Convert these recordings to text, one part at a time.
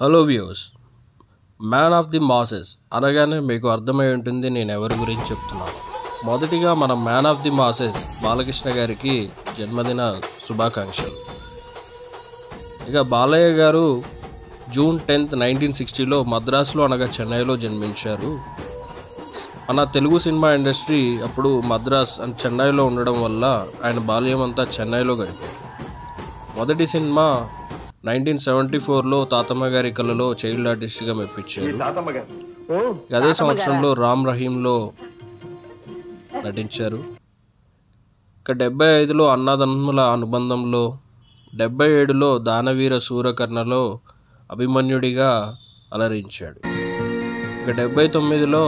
Hello viewers, man of the masses అనగానే మీకు అర్థమై ఉంటుంది నేను ఎవరి గురించి చెప్తున్నాను. మొదటిగా మన man of the masses Balakrishna గారికి జన్మదిన శుభాకాంక్షలు. ఇక బాలయ్య గారు జూన్ 10, 1960లో మద్రాసులో అనగా చెన్నైలో జన్మించారు. మన తెలుగు సినిమా ఇండస్ట్రీ అప్పుడు మద్రాస్ అండ్ చెన్నైలో ఉండడం వల్ల ఆయన బాల్యం అంతా చెన్నైలో గడిపారు. మొదటి సినిమా 1974లో తాతమ్మ గారి కళలో చైల్డ్ ఆర్టిస్ట్గా మెప్పించారు. అదే సంవత్సరంలో రామ్ రహీంలో నటించారు. ఇక 75లో అన్నదమ్ముల అనుబంధంలో, 77లో దానవీర సూరకర్ణలో అభిమన్యుడిగా అలరించాడు. ఇక 79లో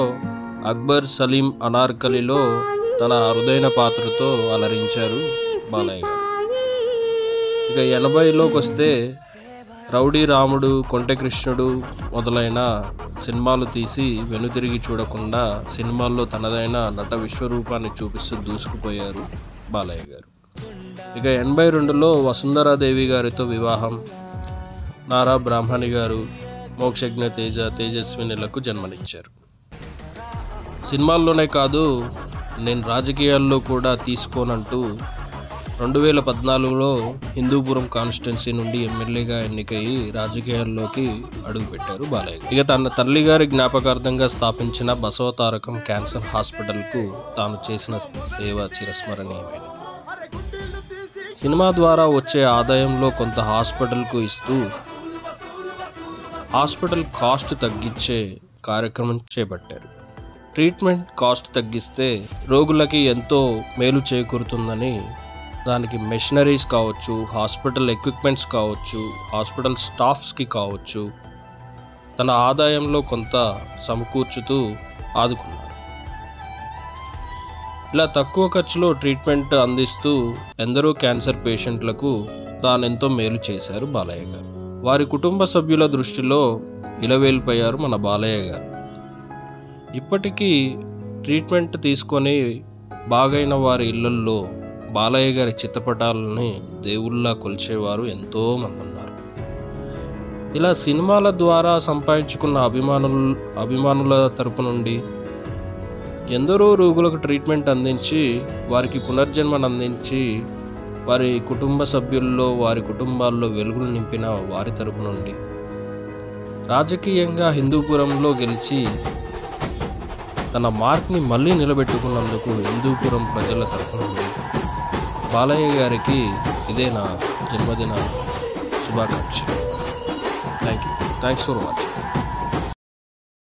అక్బర్ సలీం అనార్కలిలో తన అరుదైన పాత్రతో అలరించారు బాలయ్య గారు. ఇక 80లోకి వస్తే రౌడీ రాముడు, కొంటె కృష్ణుడు మొదలైన సినిమాలు తీసి వెనుతిరిగి చూడకుండా సినిమాల్లో తనదైన నట విశ్వరూపాన్ని చూపిస్తూ దూసుకుపోయారు బాలయ్య గారు. ఇక 82లో వసుంధరాదేవి గారితో వివాహం, నారా బ్రాహ్మణి గారు, మోక్షజ్ఞ తేజ, తేజస్వినిలకు జన్మనిచ్చారు. సినిమాల్లోనే కాదు, నేను రాజకీయాల్లో కూడా తీసుకోనంటూ 2014లో హిందూపురం కాన్స్టిట్యున్సీ నుండి ఎమ్మెల్యేగా ఎన్నికయ్యి రాజకీయాల్లోకి అడుగుపెట్టారు బాలయ్య. ఇక తన తల్లి గారి జ్ఞాపకార్థంగా స్థాపించిన బసవతారకం క్యాన్సర్ హాస్పిటల్కు తాను చేసిన సేవ చిరస్మరణీయమైనది. సినిమా ద్వారా వచ్చే ఆదాయంలో కొంత హాస్పిటల్కు ఇస్తూ హాస్పిటల్ కాస్ట్ తగ్గించే కార్యక్రమం చేపట్టారు. ట్రీట్మెంట్ కాస్ట్ తగ్గిస్తే రోగులకి ఎంతో మేలు చేకూరుతుందని దానికి మెషినరీస్ కావచ్చు, హాస్పిటల్ ఎక్విప్మెంట్స్ కావచ్చు, హాస్పిటల్ స్టాఫ్స్కి కావచ్చు, తన ఆదాయంలో కొంత సమకూర్చుతూ ఆదుకున్నారు. ఇలా తక్కువ ఖర్చులో ట్రీట్మెంట్ అందిస్తూ ఎందరో క్యాన్సర్ పేషెంట్లకు తానెంతో మేలు చేశారు బాలయ్య గారు. వారి కుటుంబ సభ్యుల దృష్టిలో ఇలవేల్పోయారు మన బాలయ్య గారు. ఇప్పటికీ ట్రీట్మెంట్ తీసుకొని బాగైన వారి ఇళ్లల్లో బాలయ్య గారి చిత్రపటాలని దేవుళ్ళా కొలిచేవారు ఎంతోమంది ఉన్నారు. ఇలా సినిమాల ద్వారా సంపాదించుకున్న అభిమానుల తరపు నుండి ఎందరో రోగులకు ట్రీట్మెంట్ అందించి, వారికి పునర్జన్మను అందించి, వారి కుటుంబ సభ్యుల్లో, వారి కుటుంబాల్లో వెలుగులు నింపిన వారి తరపు నుండి రాజకీయంగా హిందూపురంలో గెలిచి తన మార్క్ని మళ్ళీ నిలబెట్టుకున్నందుకు హిందూపురం ప్రజల తరపు నుండి బాలయ్య గారికి ఇదే నా జన్మదిన శుభాకాంక్షలు. Thanks for watching.